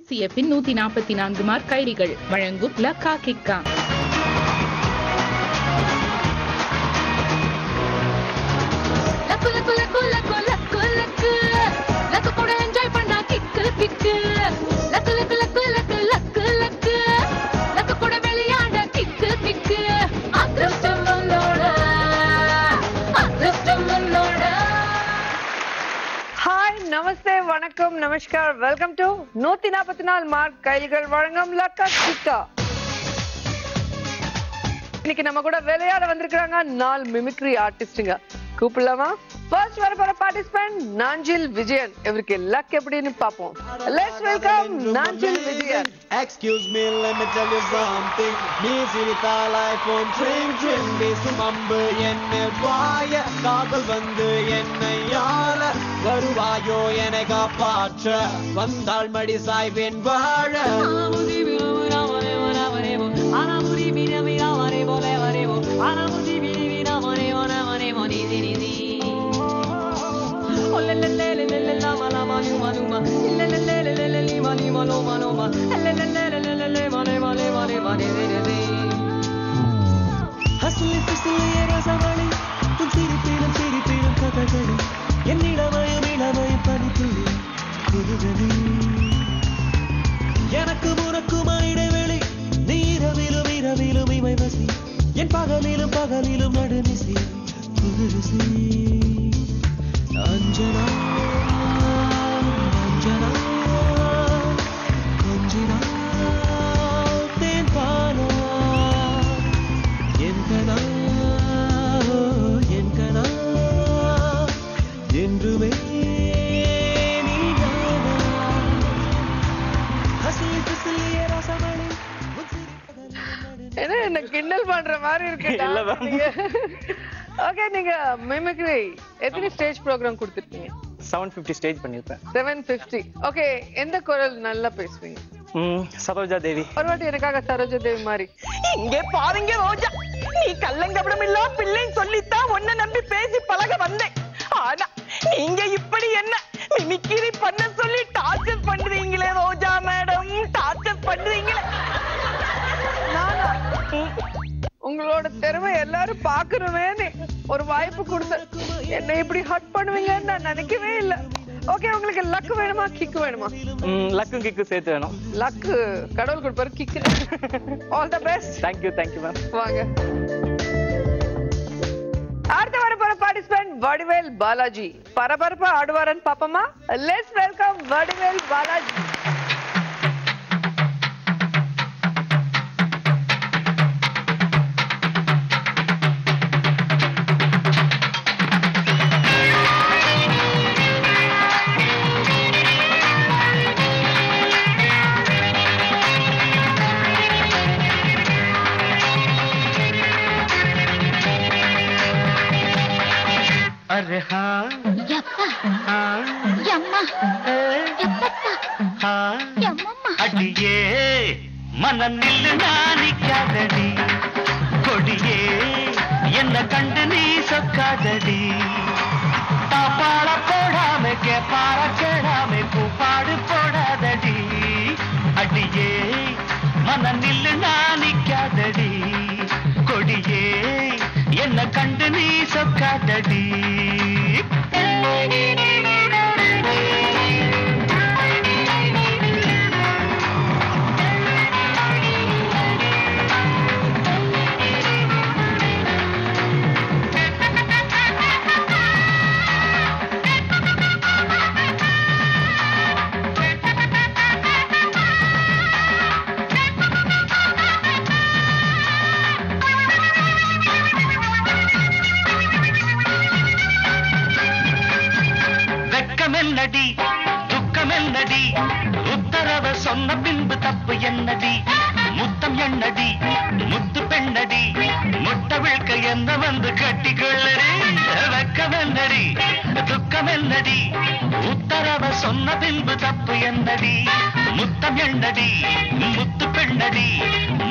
ICF-இன் 144 mark கைதிகள் வழங்கும் லக்கா கிக்கா. நமஸ்தே, வணக்கம், நமஸ்கார். வெல்கம் டு 144 மார்க் கைதிகள் வழங்கும் லக்கா கிக்கா. இன்னைக்கு நம்ம கூட விளையாட வந்திருக்காங்க 4 மிமிக்ரி ஆர்டிஸ்டுங்க. கூப்பிடலாமா? ஃபர்ஸ்ட் வர போற பார்ட்டிசிபென்ட் நாஞ்சில் விஜயன். இவருக்கு லக் எப்படின்னு பாப்போம். Let's welcome Nanjil Vijayan. Excuse me, let me tell you something. நீ சிரித்தால் ஐபோன் ட்ரிம் பேசுமம்பு என்னை வாய காதல் வந்து என்னை யார வருவாயோ என்னை காப்பாற்ற வந்தாள் மடி சாய்வேன் வாழ. எனக்கு முறக்குமா இடைவெளி நீ இரவிலும் இரவிலும் இமை வசி என் பகலிலும் பகலிலும் நடுநிசி புதுசி அஞ்சனா அஞ்சனா கொஞ்சினா தேன் பானா என்கனா என்கனா என்றுமே என்ன கிண்டல் பண்ற மாதிரி இருக்கு. ஓகே, நீங்க மிமிக்ரி எத்தனை ஸ்டேஜ் ப்ரோகிராம் கொடுத்திருக்கீங்க? 750 ஸ்டேஜ் பண்ணிருப்பேன். 750. ஓகே, எந்த குரல் நல்லா பேசுவீங்க? சரோஜா தேவி. ஒரு வாட்டி எனக்காக சரோஜா தேவி மாதிரி. இங்கே பாருங்க ரோஜா, நீ கள்ளங்கபடம் இல்ல பிள்ளைன்னு சொல்லித்தான் உன்னை நம்பி பேசி பழக வந்தேன். ஆனா நீங்க இப்படி என்ன மிமிக்ரி பண்ண சொல்லி டார்ச்சர் பண்றீங்களே ரோஜா மேடம், டார்ச்சர் பண்றீங்களே. உங்களோட திறமை எல்லாரும் பாக்கணுமேன்னு ஒரு வாய்ப்பு கொடுத்த என்ன இப்படி ஹர்ட் பண்ணுவீங்கன்னு நான் நினைக்கவே இல்ல. ஓகே, உங்களுக்கு லக் வேணுமா கிக் வேணுமா? லக்கும் கிக்கும் சேர்த்து வேணும். லக் கடவுள் கொடுப்பாரு, kick all the best. Thank you ma'am. வாங்க. அடுத்த வர போற பார்ட்டிசிபென்ட் வடிவேல் பாலாஜி. பரபரப்பா ஆடுவாரன் பாப்பமா. Let's welcome Vadivel Balaji. अरे हाँ हाँ यम्मा यप्पा हाँ यम्मा अडिये मन निल नानिकादडी कोडिये என்ன கண்டு நீ சொக்காதடி தாப்பாள போடாம கேப்பார கேடாம கூப்பாடு போடாதடி அடியே மன நில்லு நானிக்காதடி கொடியே என்ன கண்டு நீ சொக்காதடி. என்னடி துக்கம் என்னடி உத்தரவ சொன்ன பின்பு தப்பு என்னடி முத்தம் என்னடி முத்து பெண்ணடி முட்டை விழ்க்க என்ன வந்து கட்டிக்கொள்ளடி வெக்கம் என்னடி துக்கம் என்னடி உத்தரவ சொன்ன பின்பு தப்பு என்னடி முத்தம் என்னடி முத்து பெண்ணடி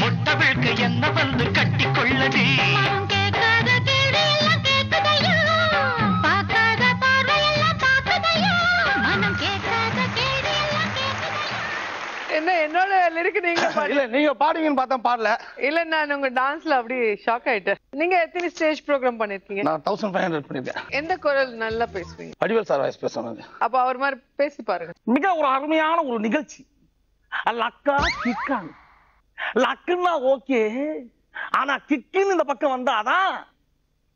முட்டை விழ்க்க என்ன வந்து கட்டிக்கொள்ளடி. என்ன என்னோட லிரிக் நீங்க இல்ல நீங்க பாடுவீங்கன்னு பார்த்தா பாடல. இல்ல நான் உங்க டான்ஸ்ல அப்படியே ஷாக் ஆயிட்டேன். நீங்க எத்தனை ஸ்டேஜ் ப்ரோகிராம் பண்ணிருக்கீங்க? நான் 1500 பண்ணிருக்கேன். எந்த குரல் நல்லா பேசுவீங்க? வடிவேல் சார் வாய்ஸ் பேசுவாங்க. அப்ப அவர் மாதிரி பேசி பாருங்க. மிக ஒரு அருமையான ஒரு நிகழ்ச்சி. லக்கா கிக்கான் லக்குன்னா ஓகே, ஆனா கிக்குன்னு இந்த பக்கம் வந்தாதான்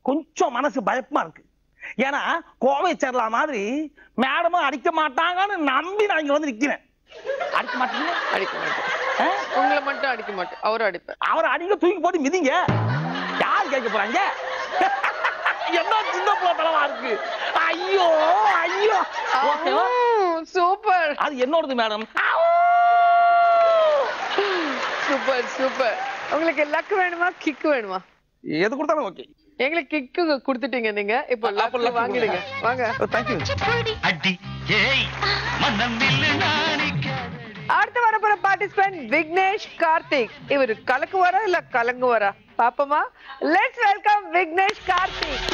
கொஞ்சம் மனசு பயமா இருக்கு. ஏன்னா கோவை சேர்லா மாதிரி மேடமும் அடிக்க மாட்டாங்கன்னு நம்பி நான் இங்க வந்து நிக்கிறேன். அடிக்க மாட்டீங்க? அடிக்க மாட்டேன். உங்களை மட்டும் அடிக்க மாட்டேன், அவரும் அடிப்பேன். அவரை அடிக்க தூக்கி போட்டு மிதிங்க. யார் கேட்க போறாங்க? என்ன சின்ன பிள்ளைத்தனமா இருக்கு. ஐயோ ஐயோ. சூப்பர். அது என்னோடது மேடம். Super super. உங்களுக்கு லக் வேணுமா கிக் வேணுமா? எது கொடுத்தாலும் ஓகே. எங்களுக்கு கிக்கு கொடுத்துட்டீங்க நீங்க. இப்போ லக் வாங்கிடுங்க. வாங்க. Thank you. அடி ஏய் மனம் நில்லு நாணிக்க. அடுத்து வரப்போற பார்ட்டிசிபென்ட் விக்னேஷ் கார்த்திக். இவர் கலக்குவாரா இல்ல கலங்குவாரா பாப்போமா? Let's welcome Vignesh Karthik.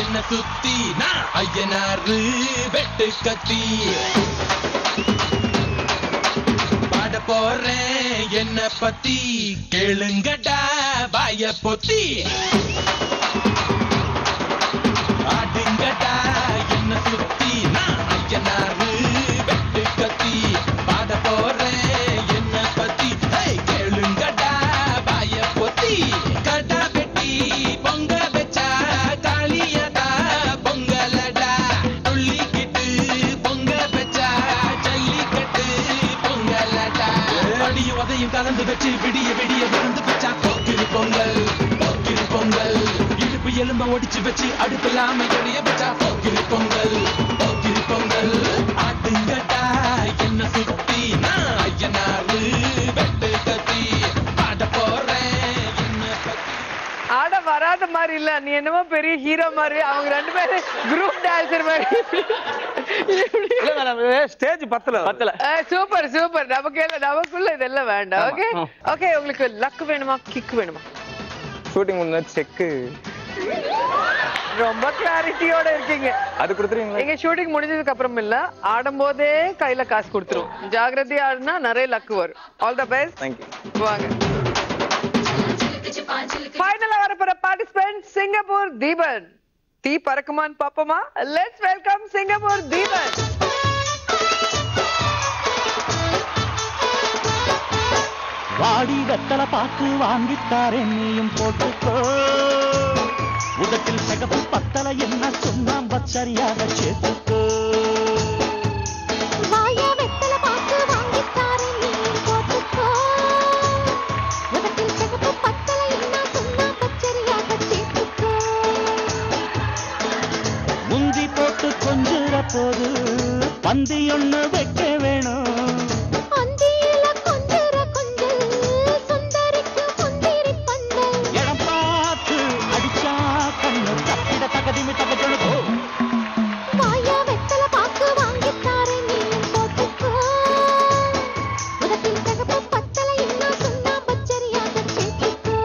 என்ன சுத்தி நான் ஐயனாரு வெட்டு கத்தி பாட போறேன் என்ன பத்தி கேளுங்கடா வாய பொத்தி. ஆடுங்கடா என்ன சுத்தி நான் ஐயனாரு வெட்டு கத்தி பாட போறேன் என்ன பத்தி கேளுங்கடா வாய பொத்தி. கடா வெட்டி பொங்க வச்சா காளியதா பொங்கலடா துள்ளிக்கிட்டு பொங்க வச்சா ஜல்லிக்கட்டு பொங்கலடா. அடியும் உதையும் கலந்து வச்சு விடிய விடிய விழுந்து வச்சா போக்கிரி பொங்கல் போக்கிரி பொங்கல். இடுப்பு எலும்ப ஒடிச்சு வச்சு அடுப்பில்லாம எடைய வச்சா போக்கிரி பொங்கல் போக்கிரி பொங்கல். ஆட்டுங்கடா என்ன சுத்தி நான் ஐயனாரு வெட்டு கத்தி பாட போறேன் என்ன பத்தி. ஆட வராத மாதிரி இல்ல, நீ என்னமோ பெரிய ஹீரோ மாதிரி. அவங்க ரெண்டு பேரும் குரூப் டான்சர் மாதிரி. இல்ல மேடம் ஸ்டேஜ் பத்தல. Super super. நமக்குள்ள இதெல்லாம் வேண்டாம். Okay okay. உங்களுக்கு லக் வேணுமா கிக் வேணுமா? ஷூட்டிங் முடிஞ்ச செக் ரொம்ப கிளாரிட்டியோட இருக்கீங்க. அது கொடுத்துருவீங்களா? எங்க ஷூட்டிங் முடிஞ்சதுக்கு அப்புறம் இல்ல, ஆடும் போதே கையில காசு கொடுத்துரும். ஜாகிரதையா ஆடுனா நிறைய லக் வரும். All the best. தேங்க்யூ. வாங்க. ஃபைனலா வரப்போற பார்ட்டிசிபென்ட் சிங்கப்பூர் தீபன். தீ பறக்குமான்னு பாப்போமா? Let's welcome Singapore Deepan. வாடி வெத்தலை பாக்கு வாங்கித்தாரே நீயும் போட்டுக்கோ. உதட்டில் சிகப்பு பத்தலை என்ன சொன்னாம் சரியாக சேர்த்துக்கோ. வாயா வெத்தலை பாக்கு வாங்கித்தாரே நீயும் போட்டுக்கோ. உதட்டில் சிகப்பு பத்தலை என்ன சொன்னா சரியாக சேர்த்துக்கோ. முந்தி போட்டு கொஞ்சுற போது பந்தி ஒண்ணு வைக்க வேணும். அந்தியில கொஞ்சுற கொஞ்சல் சுந்தரிக்கு முந்திரி பந்தல். இடம் பார்த்து அடிச்சா கண்ணு தப்பிட தகதிமி தகஜனுக்கோ. வாயா வெத்தலை பாக்கு வாங்கித்தாரே நீயும் போட்டுக்கோ. உதட்டில் சிகப்பு பத்தலை என்ன சொன்னா சரியாக சேர்த்துக்கோ.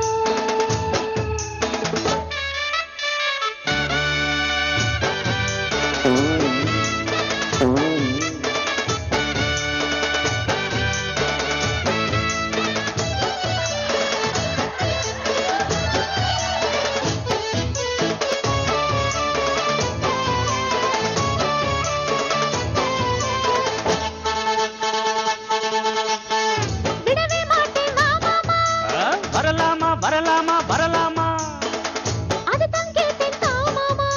விடவே மாட்டேன் வா மாமா. வரலாமா வரலாமா வரலாமா. அதுதான் கேட்டேன் தா மாமா.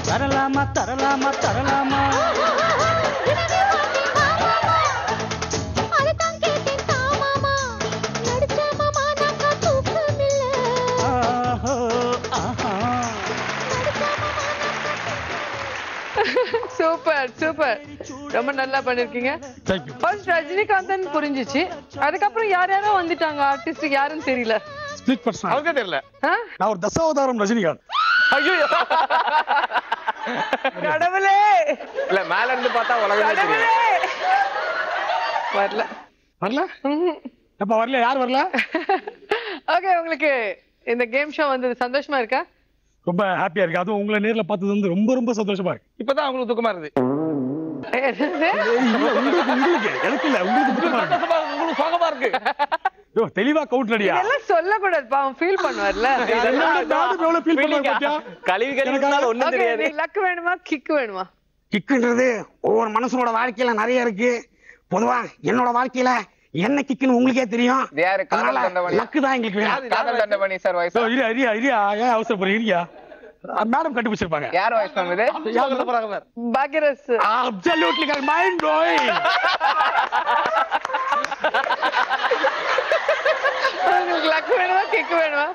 தரலாமா தரலாமா தரலாமா. விடவே மாட்டேன் வா மாமா. அதுதான் கேட்டேன் தா மாமா. நடிச்சா மாமா நாக்கா தூக்கமில்ல. ஆஹோ ஆஹா. Super super. ரொம்ப நல்லா பண்ணிருக்கீங்க. ஃபர்ஸ்ட் ரஜினிகாந்தன் புரிஞ்சிச்சு. அதுக்கப்புறம் யாரோ வந்துட்டாங்க ஆர்டிஸ்ட், யாருன்னு தெரியல. Split person. அவருக்கே தெரியல. ஆ? நான் ஒரு தசாவதாரம் ரஜினிகாந்த். ஐயோ கடவுளே இல்ல மேல இருந்து பார்த்தா உலகமே தெரியும். கடவுளே வரல வரல எப்ப வரல, யார் வரல? ஓகே, உங்களுக்கு இந்த கேம் ஷோ வந்தது சந்தோஷமா இருக்கா? ரொம்ப ஹாப்பியா இருக்கு. அதுவும் உங்களை நேர்ல பார்த்தது வந்து ரொம்ப ரொம்ப சந்தோஷமா இருக்கு. இப்பதான் அவங்களுக்கு துக்கமா இருக்கு. உங்களுக்கு எனக்கு இல்ல, உங்களுக்கு துக்கமா இருக்கு. உங்களுக்கு சோகமா இருக்கு. யோ தெளிவா கவுண்ட் ரெடியா? இதெல்லாம் சொல்லக்கூடாது, பாவம் ஃபீல் பண்ணுவார்ல. கழுவி கழுவினால ஒண்ணும் தெரியாது. லக் வேணுமா கிக் வேணுமா? கிக்குன்றது ஒவ்வொரு மனுஷனோட வாழ்க்கையில நிறைய இருக்கு. பொதுவா என்னோட வாழ்க்கையில என்ன கிக்குன்னு உங்களுக்கே தெரியும். லக்கு தான் எங்களுக்கு வேணும். காதல் தண்டபணி சார் வாய்ஸ். ஏன் அவசரப்படுறீங்க? மேடம் கண்டுபிடிச்சிருப்பாங்க. யார் வாய்ஸ் மேம் இது? பாக்யரஸ். Absolutely correct. Mind blowing. உங்களுக்கு லக் வேணுமா கிக் வேணுமா?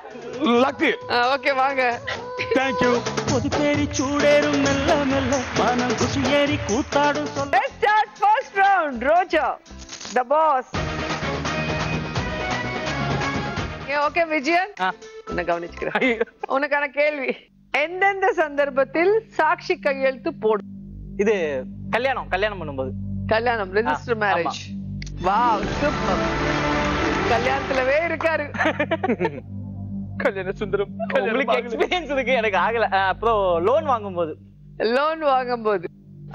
லக்கு. ஓகே வாங்க. Thank you. பொதுப்பேரி சூடேறும் மெல்ல மெல்ல மனம் குஷி ஏறி கூத்தாடும் சொல்ல. Let's start first round. Roja, the boss. Okay Vijayan, உன்னை கவனிச்சுக்கிறேன். உனக்கான கேள்வி, எந்தெந்த சந்தர்ப்பத்தில் சாட்சி கையெழுத்து போடும்? இது கல்யாணம் பண்ணும்போது. கல்யாணம், ரெஜிஸ்டர் மேரேஜ். Wow super. கல்யாணத்துலவே இருக்காரு. கல்யாண சுந்தரம். உங்களுக்கு எக்ஸ்பீரியன்ஸ் இருக்கு, எனக்கு ஆகல. அப்புறம் லோன் வாங்கும்போது. லோன் வாங்கும்போது.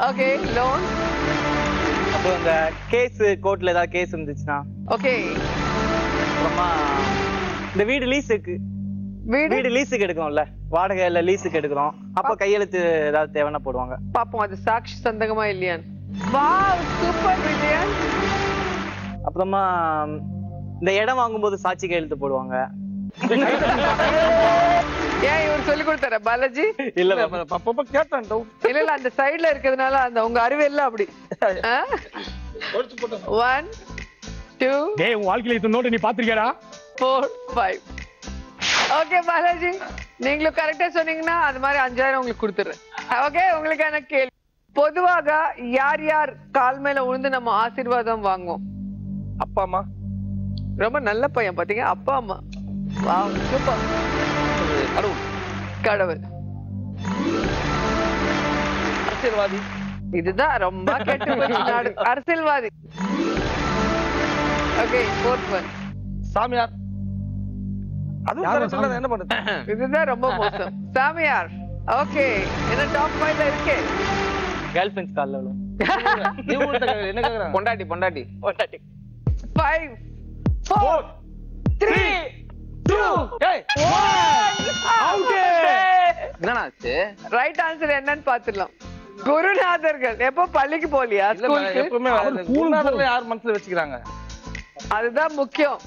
Okay loan. அப்புறம் இந்த கேஸ் கோர்ட்ல ஏதாவது கேஸ் இருந்துச்சுன்னா. ஓகே. அப்புறமா இந்த வீடு லீஸுக்கு எடுக்கிறோம்ல, வாடகை இல்ல லீஸுக்கு எடுக்கிறோம், அப்ப கையெழுத்து ஏதாவது தேவைன்னா போடுவாங்க. பாப்போம் அது சாட்சி சந்தகமா இல்லையான்னு. Wow super Vijayan. அப்புறமா இந்த இடம் வாங்கும்போது சாட்சி கையெழுத்து போடுவாங்க. ஏன் இவர் சொல்லி கொடுத்தார பாலாஜி? இல்ல கேட்டேன். இல்ல அந்த சைடுல இருக்கிறதுனால அந்த உங்க அறிவியல்ல அப்படி. 1 2 டேய் உன் வாழ்க்கையில இந்த நோட்டை நீ பாத்திருக்கியாடா? 4 5. ஓகே பாலாஜி, நீங்களும் கரெக்டா சொன்னீங்கன்னா அது மாதிரி 5000 உங்களுக்கு கொடுத்துறேன். ஓகே, உங்களுக்கான கேள்வி, பொதுவாக யார் யார் கால் மேல விழுந்து நம்ம ஆசீர்வாதம் வாங்குவோம்? அப்பா அம்மா. ரொம்ப நல்ல பையன் பாத்தீங்க. அப்பா அம்மா. Wow super. கடவுள். அரசியல்வாதி. இதுதான் ரொம்ப கெட்டு போச்சு நாடு. அரசியல்வாதி. Okay, 4th one. சாமியார். அதுவும் என்ன பண்ணுது? இதுதான் ரொம்ப மோசம். சாமியார். ஓகே, என்ன டாப் 5ல இருக்கு? கேர்ள் ஃப்ரெண்ட்ஸ் கால்ல விழும். என்ன கேக்குறாங்க? பொண்டாட்டி. 5 4 3 2 என்னாச்சு? ரைட் ஆன்சர் என்னன்னு பாத்துடலாம். குருநாதர்கள். எப்போ பள்ளிக்கு போலியா? எப்பவுமே குருநாதர்ல யார் மனசுல வச்சுக்கிறாங்க? அதுதான் முக்கியம்.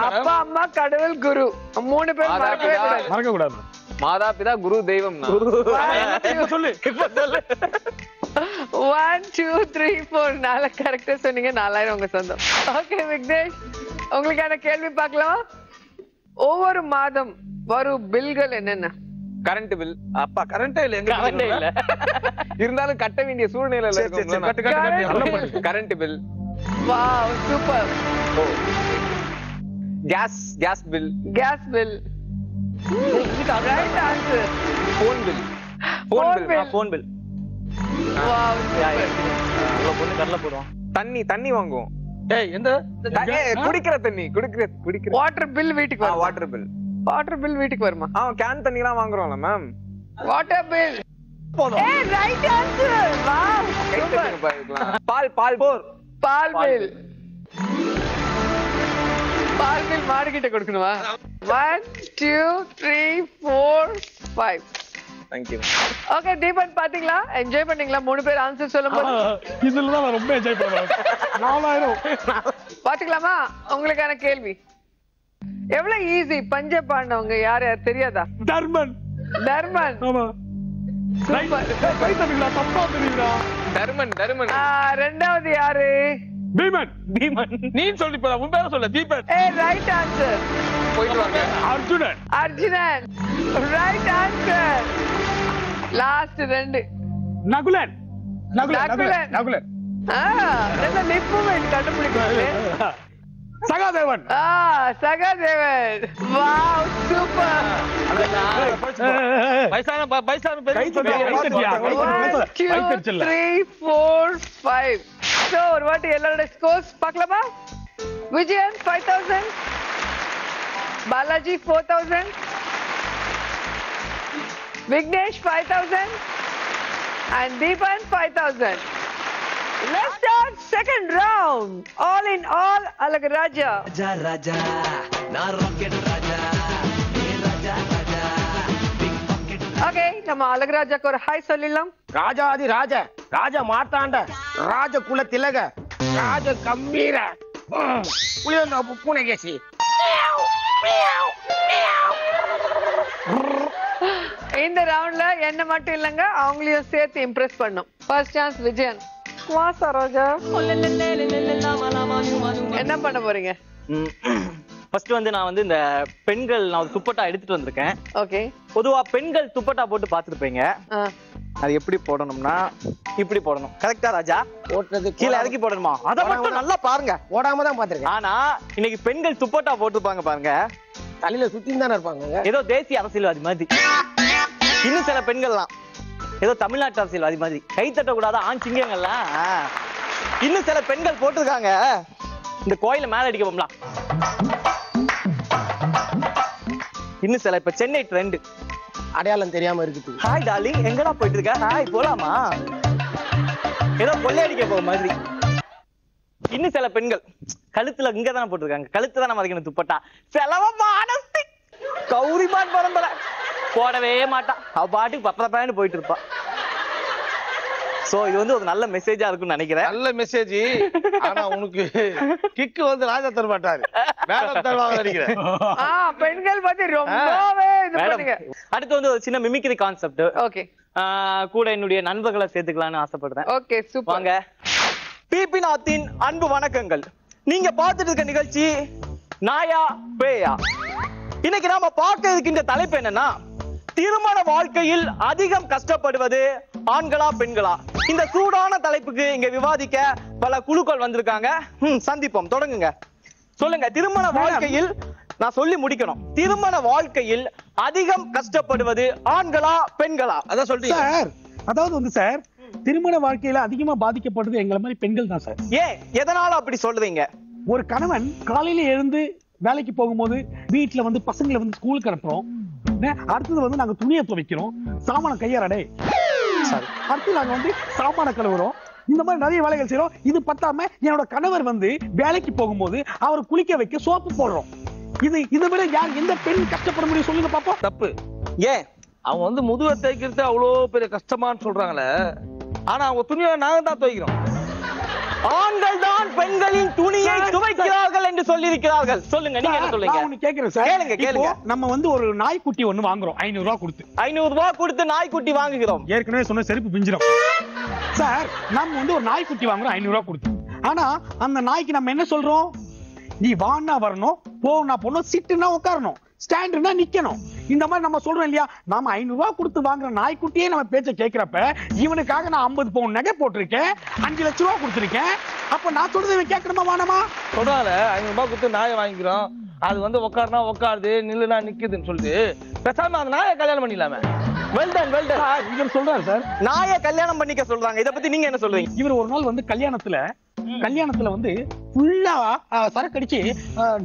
அப்பா அம்மா கடவுள் குரு 3 பேர் மறக்க கூடாது. மாதா பிதா குரு தெய்வம். சொல்லு 1 2 3 4 4 கரெக்டா சொன்னீங்க. 4000 உங்க சொந்தம். ஓகே விக்னேஷ், உங்களுக்கான கேள்வி பார்க்கலாம். ஒவ்வொரு மாதம் வரும் பில்கள் என்னென்ன? Current bill. அப்பா கரண்டே இல்ல, எங்க கரண்டே இல்ல. இருந்தாலும் கட்ட வேண்டிய சூழ்நிலையில இருக்கோம். Current bill. Wow super. Gas bill. Right answer. Phone bill. Wow பொண்ணு கடல போடுவோம். தண்ணி வாங்குவோம். குடிக்கிற தண்ணி. வாட்டர் பில் வீட்டுக்கு வரும். வாட்டர் பில் வீட்டுக்கு வருமா? கேன் தண்ணி எல்லாம் வாங்குறோம்ல ma'am. Water bill. Right answer. Wow பால் பில். பால் பில் மாடு கிட்ட கொடுக்கணுமா? 1 2 3 4 5. Thank you. ஓகே தீபன், பாத்தீங்களா? என்ஜாய் பண்ணீங்களா? 3 பேர் ஆன்சர் சொல்லும்போது இதுல தான் நான் ரொம்ப என்ஜாய் பண்ணுவேன். 4000 பாத்துக்கலாமா? உங்களுக்கான கேள்வி, எவ்வளவு ஈஸி. பஞ்ச பாண்டவங்க யார் யார் தெரியாதா? தர்மன். ஆமா. தப்பா தெரியுதா? தர்மன். ரெண்டாவது யாரு? பீமன். நீ சொல்லி உன் பேர சொல்ல. தீபன். Right answer. போயிட்டு வாங்க. Arjunan. Right answer. Last 2. Nakulan. என்ன லிப் மூவ்மெண்ட் கண்டுபிடிக்கிறது? சகாதேவன். சகாதேவன். Wow, super. வயசான கை தட்டியா? 3, 4, 5. So ஒரு வாட்டி எல்லாரோட ஸ்கோர்ஸ் பார்க்கலாமா? Vijayan 5000, Balaji 4000, Vignesh 5000 and Deepan 5000. Let's start second round. All in all, Alagaraja. Raja Raja, na rocket Raja, hey Raja Raja, big pocket. Okay, நம்ம அழகராஜாக்கு ஒரு ஹாய் சொல்லிடலாம். ராஜாதி ராஜ, ராஜ மார்த்தாண்ட, ராஜ குல திலக, ராஜ கம்பீர, புலியன் பூனகேசி. இந்த ரவுண்ட்ல என்ன மட்டும் இல்லங்க, அவங்களையும் சேர்த்து இம்ப்ரெஸ் பண்ணும். First chance Vijayan. வா சரோஜா, என்ன பண்ண போறீங்க? ஃபர்ஸ்ட் வந்து நான் வந்து இந்த பெண்கள் நான் ஒரு துப்பட்டா எடுத்துட்டு வந்திருக்கேன். ஓகே. பொதுவா பெண்கள் துப்பட்டா போட்டு பாத்துருப்பீங்க. அது எப்படி போடணும்னா இப்படி போடணும். கரெக்டா ராஜா? போட்டது கீழே இறக்கி போடணுமா? அத மட்டும் நல்லா பாருங்க. ஓடாம தான் பாத்துருக்கேன். ஆனா இன்னைக்கு பெண்கள் துப்பட்டா போட்டுப்பாங்க பாருங்க, தலையில சுத்தின்னு தானே இருப்பாங்க. ஏதோ தேசிய அரசியல்வாதி மாதிரி. இன்னும் சில பெண்கள்லாம் ஏதோ தமிழ்நாட்டு அரசியல்வாதி மாதிரி கை தட்ட கூடாத ஆண் சிங்கங்கள்லாம் இன்னும் சில பெண்கள் போட்டிருக்காங்க. இந்த கோயில மேல அடிக்க போம்லாம். இன்னும் சில இப்ப சென்னை ட்ரெண்ட் அடையாளம் தெரியாம இருக்குது. ஹாய் டார்லிங், எங்கடா போயிட்டு இருக்க? ஹாய் போலாமா? ஏதோ கொள்ளையடிக்க போற மாதிரி. இன்னும் சில பெண்கள் கழுத்துல இங்க தானே போட்டிருக்காங்க, கழுத்து தானே மறைக்கணும் துப்பட்டா. செலவமான கௌரிமான் பரம்பரை போடவே மாட்டா, அவ பாட்டுக்கு பப்பரப்பான்னு போயிட்டு இருப்பா. சோ இது வந்து ஒரு நல்ல மெசேஜா இருக்கும்னு நினைக்கிறேன். நல்ல மெசேஜ். ஆனா உனக்கு கிக்கு வந்து ராஜா தர மாட்டாரு, மேடம் தருவாங்க நினைக்கிறேன். பெண்கள் பத்தி ரொம்பவே இது பண்ணுங்க. அடுத்து வந்து ஒரு சின்ன மிமிக்ரி கான்செப்ட். ஓகே. கூட என்னுடைய நண்பர்களை சேர்த்துக்கலாம்னு ஆசைப்படுறேன். Okay, super. வாங்க. பிபி நாத்தின் அன்பு வணக்கங்கள். நீங்க பார்த்துட்டு இருக்க நிகழ்ச்சி நாயா பேயா. இன்னைக்கு நாம பார்க்க இருக்கின்ற தலைப்பு என்னன்னா, திருமண வாழ்க்கையில் அதிகம் கஷ்டப்படுவது ஆண்களா பெண்களா? இந்த சூடான தலைப்புக்கு இங்க விவாதிக்க பல குழுக்கள் வந்திருக்காங்க. சந்திப்போம். தொடங்குங்க. சொல்லுங்க. திருமண வாழ்க்கையில் நான் சொல்லி முடிக்கணும். திருமண வாழ்க்கையில் அதிகம் கஷ்டப்படுவது ஆண்களா பெண்களா? அதான் சொல்றீங்க சார். அதாவது வந்து சார், திருமண வாழ்க்கையில அதிகமா பாதிக்கப்படுறது எங்களை மாதிரி பெண்கள் தான் சார். ஏன், எதனால அப்படி சொல்றீங்க? ஒரு கணவன் காலையில எழுந்து வேலைக்கு போகும்போது வீட்டுல வந்து பசங்களை வந்து ஸ்கூலுக்கு அனுப்புறோம். அடுத்தது வந்து நாங்க துணியை துவைக்கிறோம், சாமான கையாறடே, அடுத்து நாங்க வந்து சாமான கழுவுறோம். இந்த மாதிரி நிறைய வேலைகள் செய்யறோம். இது பத்தாம என்னோட கணவர் வந்து வேலைக்கு போகும்போது அவர் குளிக்க வைக்க சோப்பு போடுறோம். இதை விட யார் எந்த பெண் கஷ்டப்பட முடியும் சொல்லுங்க பாப்போம். தப்பு. ஏன்? அவங்க வந்து முதுவை தைக்கிறது அவ்வளவு பெரிய கஷ்டமான்னு சொல்றாங்களே, ஆனா அவங்க துணியை நாங்க தான் துவைக்கிறோம். ஆண்கள் தான் பெண்களின் துணியை துவைக்கிறார்கள் என்று சொல்லியிருக்கிறார்கள். சொல்லுங்க, நீங்க என்ன சொல்லுங்க? நான் கேக்குறேன் சார். கேளுங்க கேளுங்க. நம்ம வந்து ஒரு நாய்க்குட்டி ஒண்ணு வாங்குறோம் 500 ரூபாய் கொடுத்து. 500 ரூபாய் கொடுத்து நாய்க்குட்டி வாங்குகிறோம். ஏற்கனவே சொன்ன செருப்பு பிஞ்சிடும் சார். நம்ம வந்து ஒரு நாய்க்குட்டி வாங்குறோம் 500 ரூபாய் கொடுத்து. ஆனா அந்த நாய்க்கு நம்ம என்ன சொல்றோம்? நீ வான்னா வரணும், போனா போகணும், சிட்டுனா உட்காரணும், ஸ்டாண்டுனா நிக்கணும். இந்த மாதிரி நம்ம சொல்றோம் இல்லையா? நாம 500 ரூபாய் கொடுத்து வாங்குற நாய்க்குட்டியே நம்ம பேச்ச கேட்கிறப்ப, இவனுக்காக நான் 50 பவுன் நகை போட்டிருக்கேன், 5 லட்சம் ரூபாய் கொடுத்திருக்கேன். அப்ப நான் சொல்றது இவன் கேட்கணுமா வேணாமா? சொல்றாங்க 500 ரூபாய் கொடுத்து நாயை வாங்கிக்கிறோம், அது வந்து உட்காருனா உட்காருது, நில்லுனா நிக்குதுன்னு சொல்லிட்டு பேசாம அந்த நாயை கல்யாணம் பண்ணிடலாமே. Well done well done. இவர் சொல்றாரு சார், நாயை கல்யாணம் பண்ணிக்க சொல்றாங்க. இத பத்தி நீங்க என்ன சொல்றீங்க? இவர் ஒரு நாள் வந்து கல்யாணத்துல வந்து ஃபுல்லா சரக்கு அடிச்சு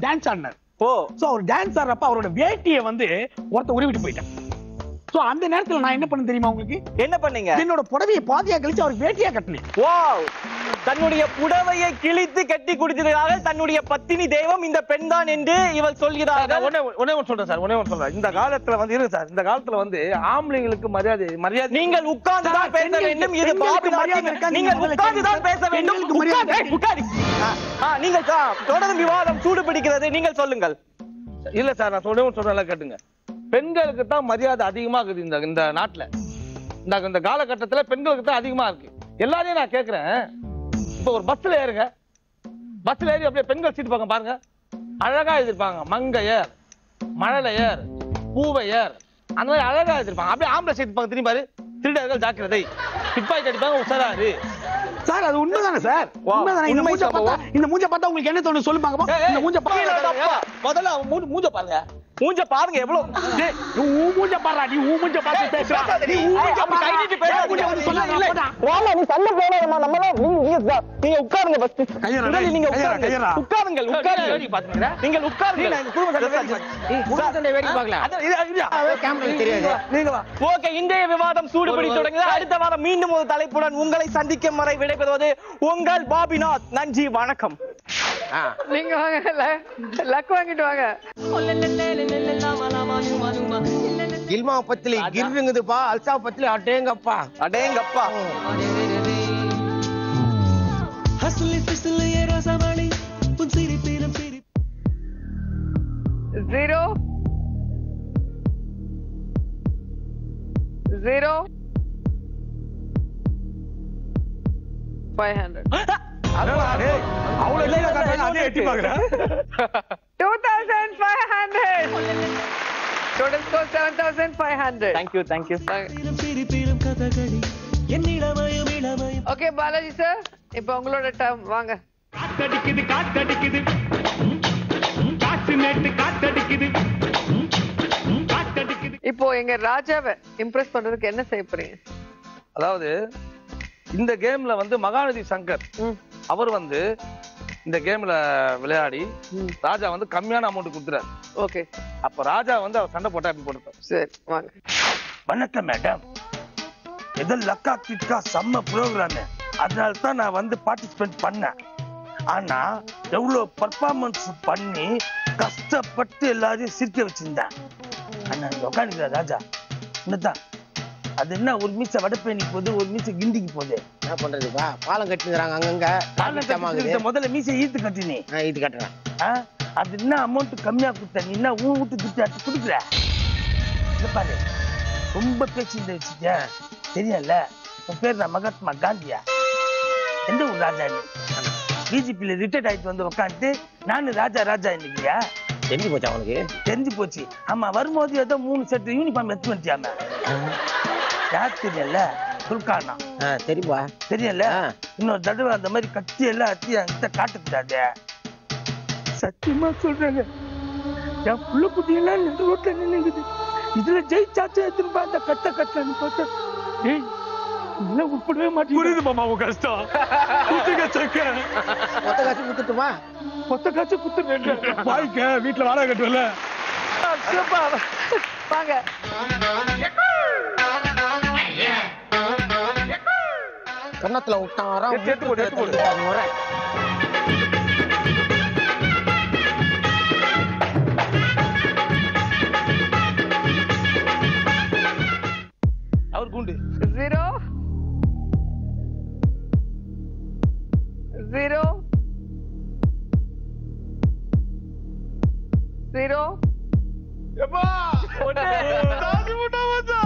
டான்ஸ் ஆடினார். சோ அவர் டான்ஸ் ஆடுறப்ப அவரோட வேட்டியை வந்து ஒருத்த உருவிட்டு போயிட்டான். சோ அந்த நேரத்துல நான் என்ன பண்ண தெரியுமா உங்களுக்கு? என்ன பண்ணீங்க? என்னோட புடவையை பாதியா கழிச்சு அவருக்கு வேட்டியா கட்டினேன். வாவ்! தன்னுடைய புடவையை கிழித்து கட்டி கொடுத்ததாக தன்னுடைய பத்தினி தெய்வம் இந்த பெண் தான் என்று இவள் சொல்கிறார். ஒன்னே சொல்றேன் சார், ஒன்னே சொல்றேன். இந்த காலத்துல வந்து இருக்கு சார், இந்த காலத்துல வந்து ஆம்பளைங்களுக்கு மரியாதை நீங்கள் உட்கார்ந்து தான் பேச வேண்டும். இது பாபி மரியாதை. நீங்கள் உட்கார்ந்து தான் பேச வேண்டும். நீங்கள் தொடர்ந்து விவாதம் சூடு பிடிக்கிறது. நீங்கள் சொல்லுங்கள். இல்ல சார், நான் சொல்றேன் கேட்டுங்க. பெண்களுக்கு தான் மரியாதை அதிகமா இருக்குது இந்த நாட்டுல. இந்த காலகட்டத்துல பெண்களுக்கு தான் அதிகமா இருக்கு. எல்லாரையும் நான் கேக்குறேன், இப்ப ஒரு பஸ்ல ஏறுங்க, பஸ்ல ஏறி அப்படியே பெண்கள் சீட்டு பக்கம் பாருங்க, அழகா எழுதிருப்பாங்க மங்கையர், மழலையர், பூவையர், அந்த மாதிரி அழகா எழுதிருப்பாங்க. அப்படியே ஆம்பளை சீட்டு பக்கம் திரும்பி பாரு, திருடர்கள் ஜாக்கிரதை, பிப்பாய் அடிப்பாங்க உஷாராரு. சார் அது உண்மைதானே சார்? உண்மைதானே? இந்த மூஞ்ச பார்த்தா உங்களுக்கு என்ன தோணும் சொல்லு பாங்க. இந்த மூஞ்ச பாருங்க. முதல்ல அவன் மூஞ்ச பாருங்க. மூஞ்ச பாருங்க எவ்வளவு. நீ மூஞ்ச பாறா. நீ மூஞ்ச பார்த்து பேசுற. நீ மூஞ்ச கை நீட்டி பேச வந்து சொல்ல இல்ல. வாமா நீ சல்ல போறோமா நம்மலாம் நீங்க உட்காருங்க ஃபர்ஸ்ட். நீங்க உட்காருங்க. உட்காருங்க. நீங்க உட்காருங்க. நான் குடும்ப சண்டை வேடிக்கை பார்க்கலாம். கேமரா தெரியாது. நீங்க வா. ஓகே இன்றைய விவாதம் சூடுபடி தொடங்குது. அடுத்த வாரம் மீண்டும் ஒரு தலைப்புடன் உங்களை சந்திக்கும் வரை விடைபெறுவது உங்கள் பாபிநாத். நன்றி வணக்கம். நீங்க வாங்க லக் வாங்கிட்டு வாங்க. கில்மா பத்திலி கிர்ங்குதுப்பா, அல்சா பத்திலி அடேங்கப்பா அடேங்கப்பா. ஹஸ்லி ஃபிஸ்லி ரசமணி உன் சிரிப்பிலும் சிரி 0 0 500. அவ்வளவு இல்ல அதே எட்டி பாக்குற. 2500. Total score 7500. Thank you. சிரிப்பிலும் கதகளி என்னிடமயம் இளமயம். Okay பாலாஜி சார், இப்போ உங்களோட டர்ம் வாங்க. காத்தடிக்குது காத்தடிக்குது காத்து நேட்டு காத்தடிக்குது காத்தடிக்குது. இப்போ எங்க ராஜாவை இம்ப்ரெஸ் பண்றதுக்கு என்ன செய்ய போறீங்க? அதாவது இந்த கேம்ல வந்து மகாநதி சங்கர் அவர் வந்து இந்த கேம்ல விளையாடி ராஜா வந்து கம்மியான அமௌண்ட் கொடுத்துறாரு. ஓகே, அப்ப ராஜா வந்து அவர் சண்டை போட்டா எப்படி போட்டுப்பாரு? சரி வாங்க. வணக்கம் மேடம். ஏதோ லக்கா கிக்கா செம்ம ப்ரோக்ராம், அதனால தான் நான் வந்து பார்ட்டிசிபேட் பண்ணேன். ஆனா எவ்வளவு பர்ஃபார்மன்ஸ் பண்ணி கஷ்டப்பட்டு எல்லாரையும் சிரிக்க வச்சிருந்தேன். ஆனா உட்காந்துக்கிற ராஜா என்னதான் அது என்ன ஒரு மீச வடப்பேணிக்கு போகுது, ஒரு மீச கிண்டிக்கு போகுது. என்ன பண்றதுப்பா, பாலம் கட்டிக்கிறாங்க அங்கங்க. முதல்ல மீச ஈத்து கட்டினி ஈத்து கட்டுறேன். அது என்ன அமௌண்ட் கம்மியா கொடுத்த, நீ என்ன ஊ விட்டு திட்டு அட்டு குடுக்குற பாரு. ரொம்ப பேச்சு வச்சுக்க தெரியல. உன் பேர் நான் மகாத்மா காந்தியா? எந்த ஊர் ராஜா? நீ பிஜேபியில ரிட்டையர்ட் ஆயிட்டு வந்து உட்காந்துட்டு நானு ராஜா ராஜா இன்னைக்குயா தெரிஞ்சு போச்சா அவனுக்கு? தெரிஞ்சு போச்சு. ஆமா, வரும்போது ஏதோ 3 செட் யூனிஃபார்ம் எடுத்து வந்துட்டியாம. யார் தெரியல? சுல்கானா தெரியுமா? தெரியல. இன்னொரு தடவை அந்த மாதிரி கத்தி எல்லாம் அத்தி என்கிட்ட காட்டுக்கூடாது. சத்தியமா சொல்றாங்க, என் புள்ள குட்டியெல்லாம் நின்று ரோட்ல நின்னுங்குது. இதுல ஜெயிச்சாச்சும் எடுத்துன்னு அந்த கட்ட கட்டன்னு பார்த்தா இதெல்லாம் உட்படவே மாட்டேன். புரியுது மாமா உன் கஷ்டம். மொத்த காசு குத்துட்டுமா? மொத்த காசு குத்து வாய்க்க வீட்டுல வாடகை கட்டுவல. வாங்க. கண்ணத்துல விட்டாராம். அவர் குண்டு 0 0 0. எப்பா தாடி முட்டா வந்தா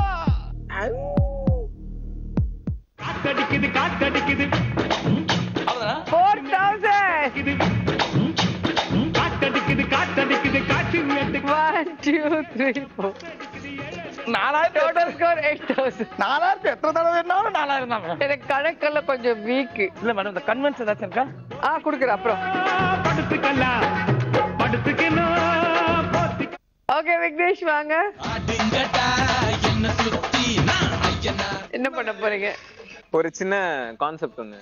காத்தடிக்குது காத்தடிக்குது 4000. காத்தடிக்குது காத்தடிக்குது காற்று 1 2 3 4. 4000. Total score 8000. 4000 எத்தனை தடவை வேணாலும் 4000 தான். எனக்கு கணக்கெல்லாம் கொஞ்சம் வீக். இல்ல மேடம், இந்த கன்வென்ஸ் ஏதாச்சும் இருக்கா? குடுக்குறேன் அப்புறம். படுத்துக்கலாம் படுத்துக்கணும். ஓகே விக்னேஷ் வாங்க. என்ன பண்ண போறீங்க? ஒரு சின்ன கான்செப்ட் ஒண்ணு.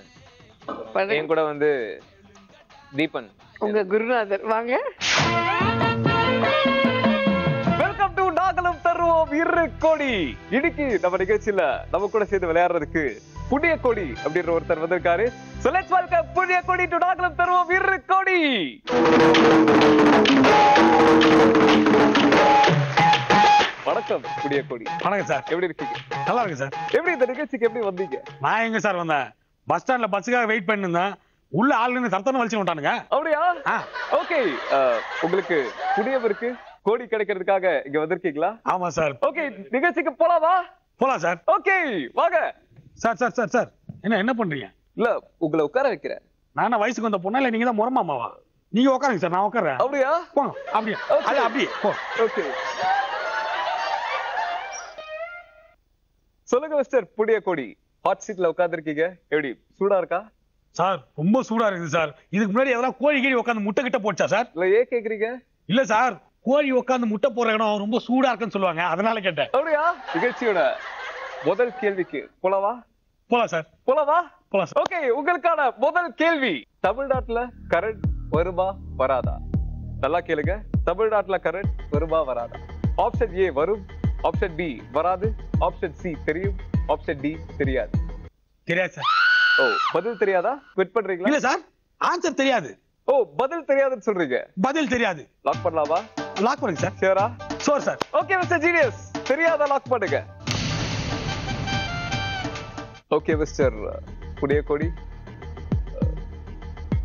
என் கூட வந்து தீபன் உங்க குருநாதர் வாங்க. வெல்கம் டு நாகலம் தருவோம் இரு கோடி. இன்னைக்கு நம்ம நிகழ்ச்சியில நம்ம கூட சேர்ந்து விளையாடுறதுக்கு புண்ணிய கோடி அப்படின்ற ஒருத்தர் வந்திருக்காரு. So let's welcome புண்ணிய கோடி டு நாகலம் தருவோம் இரு கோடி. வணக்கம் புண்ணிய கோடி. வணக்கம் சார், எப்படி இருக்கீங்க? நல்லா இருக்கு சார். எப்படி இந்த நிகழ்ச்சிக்கு எப்படி வந்தீங்க? நான் எங்க சார் வந்தேன், பஸ் ஸ்டாண்ட்ல பஸ்ஸுக்காக வெயிட் பண்ணிருந்தேன். உள்ள ஆளுங்க சத்தன வலிச்சு விட்டானுங்க. அப்படியா? ஓகே, உங்களுக்கு புண்ணியவருக்கு கோடி கிடைக்கிறதுக்காக இங்க வந்திருக்கீங்களா? ஆமா சார். ஓகே, நிகழ்ச்சிக்கு போலாமா? போலாம் சார். ஓகே வாங்க. சார் சார் சார் சார் என்ன பண்றீங்க? இல்ல உங்களை உட்கார வைக்கிறேன். நானா வயசுக்கு வந்த பொண்ணா இல்ல நீங்க தான் முறமாமாவா? நீங்க உட்காருங்க சார், நான் உட்கார்றேன். அப்படியா? போங்க அப்படியே. அது அப்படியே போ. ஓகே சொல்லுங்க மிஸ்டர் புண்ணிய கோடி, ஹாட் சீட்ல உட்கார்ந்திருக்கீங்க. எப்படி சூடா இருக்கா? சார் ரொம்ப சூடா இருக்குது சார். இதுக்கு முன்னாடி எதனா கோழி கீழி உட்காந்து முட்டை கிட்ட போச்சா சார்? இல்ல ஏன் கேக்குறீங்க? இல்ல சார், கோழி உட்காந்து முட்டை போடுற இடம் ரொம்ப சூடா இருக்குன்னு சொல்லுவாங்க, அதனால கேட்டேன். அப்படியா? நிகழ்ச்சியோட முதல் கேள்விக்கு போலவா? போலாம் சார். போலவா? போலாம் சார். ஓகே, உங்களுக்கான முதல் கேள்வி. தமிழ்நாட்டுல கரண்ட் வருமா வராதா? நல்லா கேளுங்க. தமிழ்நாட்டுல கரண்ட் வருமா வராதா? ஆப்ஷன் ஏ வரும், ஆப்ஷன் பி வராது, ஆப்ஷன் சி தெரியும், ஆப்ஷன் டி தெரியாது. தெரியாது சார். ஓ, பதில் தெரியாதா? குவிட் பண்றீங்களா? இல்ல சார், ஆன்சர் தெரியாது. ஓ, பதில் தெரியாதுன்னு சொல்றீங்க. பதில் தெரியாது. லாக் பண்ணலாமா? லாக் பண்ணுங்க சார். ஷூரா? Sure sir. Okay mister genius, தெரியாத லாக் பண்ணுங்க. ஓகே மிஸ்டர் புடியக்கோடி,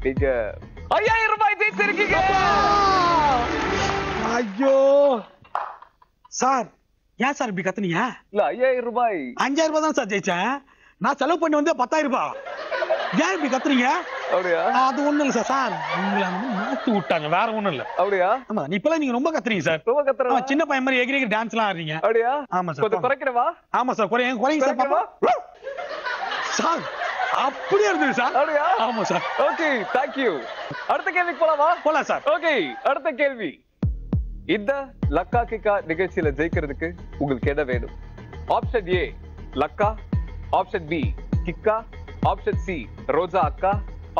நீங்க 5000 ரூபாய் ஜெயிச்சிருக்கீங்க. ஐயோ சார், ஏன் சார் இப்படி கத்துனீங்க? இல்ல 5000 ரூபாய். 5000 ரூபாய் தான் சார் ஜெயிச்சேன். நான் செலவு பண்ணி வந்து 10000 ரூபாய். ஏன் இப்படி கத்துறீங்க? அப்படியா? அது ஒண்ணும் இல்ல சார், உங்களை மாத்தி விட்டாங்க, வேற ஒண்ணும் இல்ல. அப்படியா? ஆமா, இப்பெல்லாம் நீங்க ரொம்ப கத்துறீங்க சார். ரொம்ப கத்துறீங்க. சின்ன பையன் மாதிரி எகிரி டான்ஸ் எல்லாம் ஆடுறீங்க. அப்படியா? ஆமா சார். கொஞ்சம் குறைக்கிறவா? ஆமா சார், குறைங்க சார் பாப்பா. சார் அப்படியே இருந்தது சார். அப்படியா? ஆமா சார். Okay, thank you. அடுத்த கேள்விக்கு போலாமா? போலாம் சார். ஓகே, அடுத்த கேள்வி. இந்த லக்கா கிக்கா நிகழ்ச்சியில ஜெயிக்கிறதுக்கு உங்களுக்கு என்ன வேணும்? ஆப்ஷன் ஏ லக்கா, ஆப்ஷன் பி கிக்கா, ஆப்ஷன் சி ரோஜா அக்கா,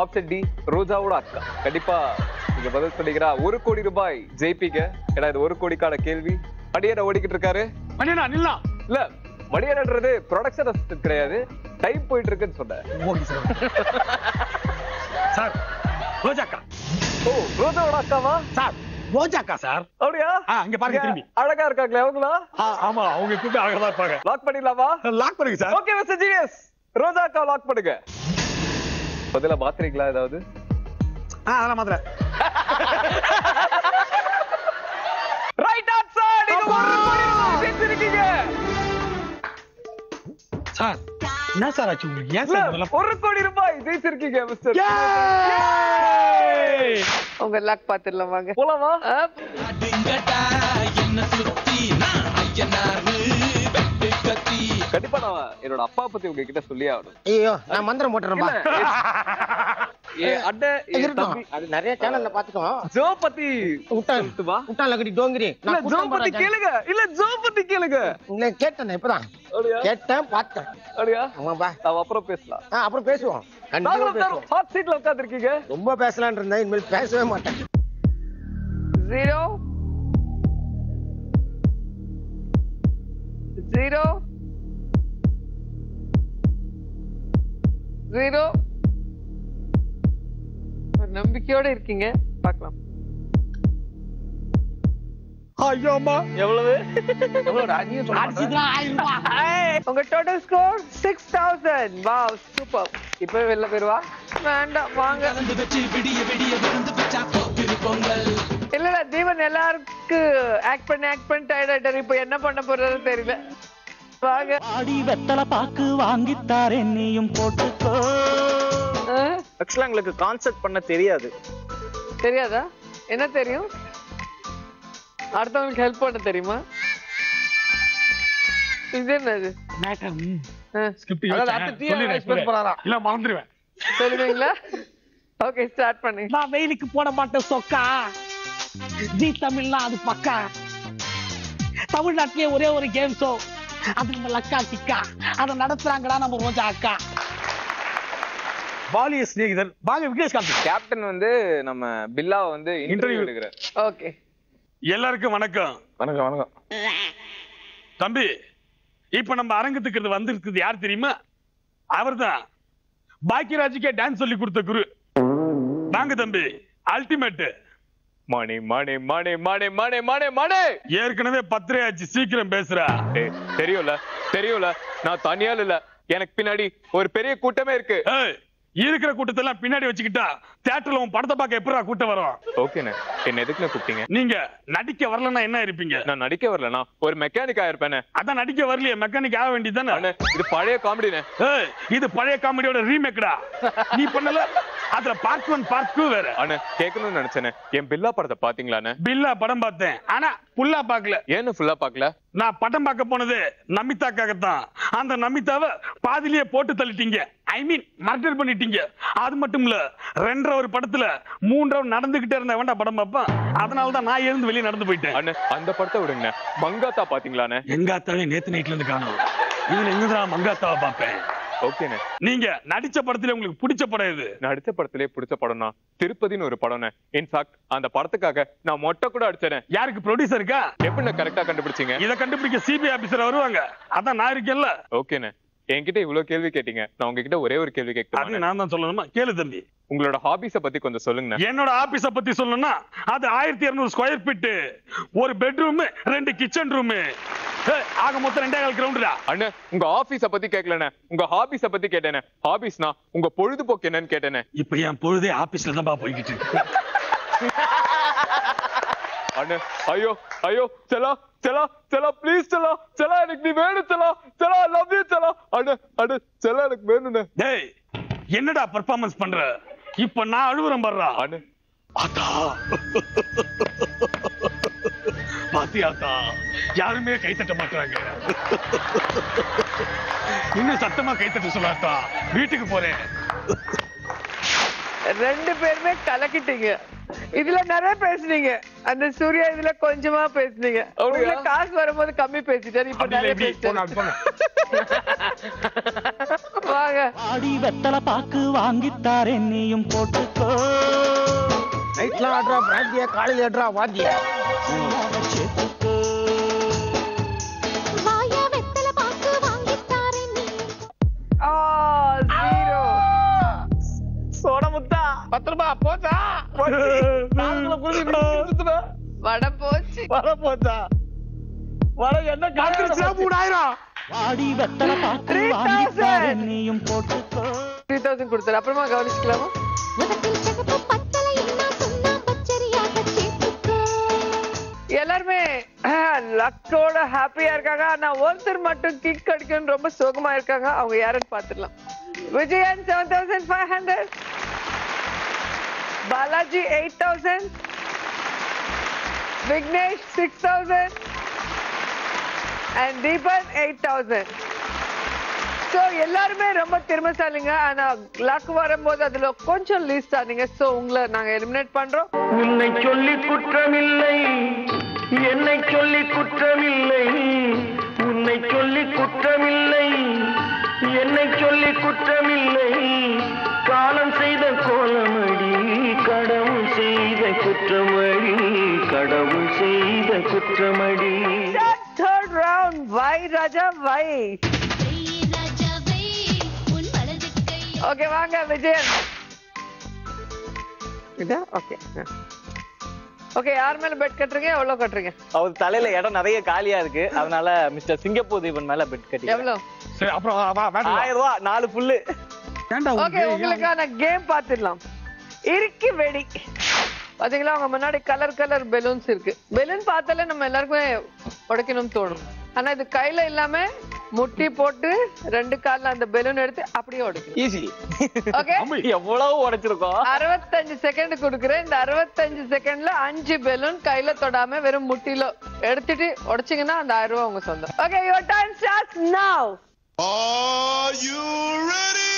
ஆப்ஷன் டி ரோஜாவோட அக்கா. கண்டிப்பா நீங்க பதில் சொன்னீங்கன்னா 1 கோடி ரூபாய் ஜெயிப்பீங்க. ஏன்னா இது 1 கோடிக்கான கேள்வி. மணியனை ஓடிக்கிட்டு இருக்காரு. மணியனா நில்லா. இல்ல, மணியன்றது ப்ரொடக்ஷன் அசிஸ்டன்ட் கிடையாது, டைம் போயிட்டு இருக்குன்னு சொன்னேன். Okay sir. சார் ரோஜா அக்கா. ஓ, ரோஜாவோட அக்காவா? சார் ரோஜா அக்கா சார். அப்படியா? இங்க பாருங்க திரும்பி. அழகா இருக்காங்களே அவங்களா? ஆமா, அவங்க கூப்பிட்டு அழகா தான் இருப்பாங்க. லாக் பண்ணிடலாமா? லாக் பண்ணுங்க சார். ஓகே மிஸ்டர் ஜீனியஸ், ரோஜா அக்கா லாக் பண்ணுங்க. பதிலா மாத்துறீங்களா ஏதாவது? அதெல்லாம் மாத்திர. Right answer. நீங்க 1 கோடி ரூபாய் ஜெயிச்சிருக்கீங்க. சார் என்ன சார் ஆச்சு உங்களுக்கு? ஏன் சார் 1 கோடி ரூபாய் ஜெயிச்சிருக்கீங்க மிஸ்டர். உங்க லக் பாத்துடலாம் வாங்க. போலாமா? கண்டிப்பா நான் என்னோட அப்பா பத்தி உங்ககிட்ட சொல்லி ஆகணும். ஐயோ, நான் மந்திரம் போட்டுறேன்பா. அண்ணே, அது நிறைய சேனல்ல பாத்துட்டோம். ஜோ பத்தி சொல்லுவா. உட்டால கட்டி டோங்கிரி. இல்ல ஜோ பத்தி கேளுங்க. இல்ல ஜோ பத்தி கேளுங்க. இல்ல கேட்டேன் இப்பதான். கேட்டேன் பார்த்தேன். அப்படியா? ஆமாப்பா. நாம அப்புறம் பேசலாம். அப்புறம் பேசுவோம். கண்டிப்பா பேசுவோம். ஹாட் சீட்ல உட்கார்ந்திருக்கீங்க. ரொம்ப பேசலாம்னு இருந்தேன், இனிமேல் பேசவே மாட்டேன். 0 0 0. நம்பிக்கையோட இருக்கீங்க, பார்க்கலாம். ஐயோ அம்மா, எவ்வளவு? உங்க டோட்டல் ஸ்கோர் 6000. Wow, super. இப்ப வெளில போயிருவா? வேண்டாம், வாங்க. இல்ல தீபன் எல்லாருக்கு ஆக்ட் பண்ணி டயர்ட் ஆயிட்டாரு. இப்ப என்ன பண்ண போறது தெரியல. வாங்க. அடி வெத்தலை பாக்கு வாங்கித்தார் என்னையும் போட்டுக்கோ. ஆக்சுவலா எங்களுக்கு கான்செப்ட் பண்ண தெரியாது. தெரியாதா? என்ன தெரியும்? அடுத்தவங்களுக்கு ஹெல்ப் பண்ண தெரியுமா? இது என்னது? ஸ்கிரிப்ட் இல்ல மறந்துடுவேன். சொல்லுவீங்களா? ஓகே, ஸ்டார்ட் பண்ணி. நான் வெயிலுக்கு போட மாட்டேன் சொக்கா. ஜி தமிழ்னா அது பக்கா. தமிழ்நாட்டிலே ஒரே ஒரு கேம் ஷோ, அது நம்ம லக்கா கிக்கா. அதை நடத்துறாங்களா நம்ம ரோஜா அக்கா. பாலிய சிநேகிதர் பாக விக்னேஷ்காந்த். கேப்டன் வந்து நம்ம பில்லாவை வந்து இன்டர்வியூ எடுக்கிறார். ஓகே, எல்லாருக்கும் வணக்கம். வணக்கம். வணக்கம் தம்பி. இப்ப நம்ம அரங்கத்துக்கு வந்திருக்குது யார் தெரியுமா? அவர்தான் பாக்கியராஜுக்கே டான்ஸ் சொல்லி கொடுத்த குரு. வாங்க தம்பி, அல்டிமேட். மணி மணி மணி மணி மணி மணி மணி. ஏற்கனவே 10 ஆச்சு, சீக்கிரம் பேசுறா. தெரியும்ல, நான் தனியால் இல்ல, எனக்கு பின்னாடி ஒரு பெரிய கூட்டமே இருக்கு. இருக்கிற கூட்டத்தெல்லாம் பின்னாடி வச்சுக்கிட்டா தியேட்டர்ல உன் படத்தை பார்க்க எப்படா கூட்டம் வரும்? ஓகேண்ணே, என்ன எதுக்குண்ணே கூப்பிட்டீங்க? நீங்க நடிக்க வரலன்னா என்ன இருப்பீங்க? நான் நடிக்க வரலனா ஒரு மெக்கானிக்கா இருப்பேனே. அதான் நடிக்க வரலையே, மெக்கானிக் ஆக வேண்டியதானே. இது பழைய காமெடினே. இது பழைய காமெடியோட ரீமேக்டா. நீ பண்ணல, அதுல பார்ட் 1 பார்ட் 2 வேற. அண்ணே கேட்கணும்னு நினைச்சேனே, என் பில்லா படத்தை பாத்தீங்களாண்ணே? பில்லா படம் பார்த்தேன், ஆனா ஃபுல்லா பார்க்கல. ஏன்னு ஃபுல்லா பார்க்கல? நான் படம் பார்க்க போனது நமிதாக்காகத்தான். அந்த நமிதாவை பாதிலேயே போட்டு தள்ளிட்டீங்க. ஐ மீன் மர்டர் பண்ணிட்டீங்க. அது மட்டும் இல்ல, 2 ஒரு படத்துல 3 நடந்துகிட்டே இருந்த வேண்டாம் படம் பார்ப்பேன். அதனாலதான் நான் எழுந்து வெளியே நடந்து போயிட்டேன். அண்ணே அந்த படத்தை விடுங்க, மங்காத்தா பாத்தீங்களாண்ணே? எங்காத்தாவே நேத்து நைட்ல இருந்து காணும். இதுல எங்கதான் மங்காத்தாவை பார்ப்பேன். ஓகேண்ணே. நீங்க நடிச்ச படத்துல உங்களுக்கு பிடிச்ச படம் எது? நடிச்ச படத்திலே பிடிச்ச படம்னா திருப்பதின்னு ஒரு படம்ண்ணே. இன்ஃபேக்ட் அந்த படத்துக்காக நான் மொட்டை கூட அடிச்சேனே. யாருக்கு ப்ரொடியூசர் இருக்கா? எப்படி கரெக்டா கண்டுபிடிச்சீங்க? இதை கண்டுபிடிக்க சிபிஐ ஆபீசர் வருவாங்க. அதான் நான் இருக்கேன்ல. ஓகேண்ணே. என்கிட்ட இவ்வளவு கேள்வி கேட்டீங்க, நான் உங்ககிட்ட ஒரே ஒரு கேள்வி கேட்கிறேன். நான் தான் சொல்லணுமா? கேளு தம்பி. உங்களோட ஹாபிஸ பத்தி கொஞ்சம் சொல்லுங்க. என்னோட ஆபீஸ பத்தி சொல்லணும்னா அது 1200 ஸ்கொயர் ஃபீட், ஒரு பெட்ரூம், 2 கிச்சன் ரூம், ஆக மொத்தம் 2.5 கிரவுண்டா. அண்ணே உங்க ஆபீஸ பத்தி கேட்கலண்ணே, உங்க ஹாபிஸ பத்தி கேட்டேனே. ஹாபிஸ்னா உங்க பொழுதுபோக்கு என்னன்னு கேட்டேனே. இப்ப என் பொழுதே ஆபீஸ்ல தான் போய்கிட்டு இருக்கு. அண்ணே ஐயோ ஐயோ செலா செலா செலா ப்ளீஸ் செலா செலா எனக்கு நீ வேணும் செலா செலா ஐ லவ் யூ செலா. அண்ணே அண்ணே செலா எனக்கு வேணும்ண்ணே. டேய் என்னடா பெர்ஃபார்மன்ஸ் பண்ற? இப்ப நான் அழுவுறேன் பாருடா. அண்ணே ஆத்தா பாத்தியாத்தா, யாருமே கை தட்ட மாட்டாங்க. இன்னும் சத்தமா கை தட்ட சொல்லாத்தா. வீட்டுக்கு போறேன். 2 பேருமே கலக்கிட்டீங்க. இதுல நிறைய பேசுனீங்க, அந்த சூர்யா இதுல கொஞ்சமா பேசுனீங்க. உங்களுக்கு காசு வரும்போது கம்மி பேசிட்டாரு, இப்ப நிறைய பேசுறாங்க. வாங்க ஆடி வெத்தலை பாக்கு வாங்கித்தார் என்னையும் போட்டுக்கோ. நைட்ல ஆடுறா பிராந்தியா, காலையில ஆடுறா வாத்தியா. வாயா வெத்தலை பாக்கு வாங்கித்தார் என்னையும். ஜீரோ. சோட முத்தா 10 ரூபாய் போச்சா? வட போச்சு. வர போச்சா? வர என்ன காத்திருச்சா? 3000. ஆடி வெத்தலை பாக்கு வாங்கித்தார் என்னையும் போட்டுக்கோ. 3000 கொடுத்தாரு. அப்புறமா கவனிச்சுக்கலாமா? உதட்டில் சிகப்பு பத்தலை என்ன சொன்னா பச்சரியாக சேர்த்துக்கோ. எல்லாருமே லக்கோட ஹாப்பியா இருக்காங்க. ஆனா ஒருத்தர் மட்டும் கிக் அடிக்கணும்னு ரொம்ப சோகமா இருக்காங்க. அவங்க யாருன்னு பாத்துடலாம். விஜயன் 7500, பாலாஜி 8000, விக்னேஷ் 6000 and தீபன் 8000. சோ எல்லாருமே ரொம்ப திறமைசாலிங்க. ஆனா லக் வரும்போது அதுல கொஞ்சம் லீஸ்ட் ஆனீங்க. சோ உங்களை நாங்க எலிமினேட் பண்றோம். உன்னை சொல்லி குற்றமில்லை, என்னை சொல்லி குற்றமில்லை, உன்னை சொல்லி குற்றமில்லை, என்னை சொல்லி குற்றமில்லை, காலம் செய்த கோலமடி, கடவுள் செய்த குற்றமடி, கடவுள் செய்த குற்றமடி. Third round. வை ராஜா வை. ஓகே வாங்க விஜயன். இதா ஓகே. ஓகே யார் மேல பெட் கட்டுறீங்க? எவ்வளவு கட்டுறீங்க? அவர் தலையில இடம் நிறைய காலியா இருக்கு, அதனால மிஸ்டர் சிங்கப்பூர் தீபன் மேல பெட் கட்டி. எவ்வளவு? சரி அப்புறம் வா 1000 ரூபாய் 4 புல்லு. ஓகே உங்களுக்கான கேம் பாத்துடலாம். இறுக்கி வெடி. பாத்தீங்களா உங்க முன்னாடி கலர் கலர் பெலூன்ஸ் இருக்கு. பெலூன் பார்த்தாலே நம்ம எல்லாருக்குமே உடைக்கணும்னு தோணும். ஆனா இது கையில இல்லாம முட்டி போட்டு 2 கால்ல அந்த பெலூன் எடுத்து அப்படியே உடைக்கணும். ஈஸி. ஓகே எவ்வளவு உடைச்சிருக்கோம். 65 செகண்ட் கொடுக்குறேன். இந்த 65 செகண்ட்ல 5 பெலூன் கையில தொடாம வெறும் முட்டில எடுத்துட்டு உடைச்சீங்கன்னா அந்த 1000 ரூபாய் உங்க சொந்தம். Okay your time starts now. Are you ready?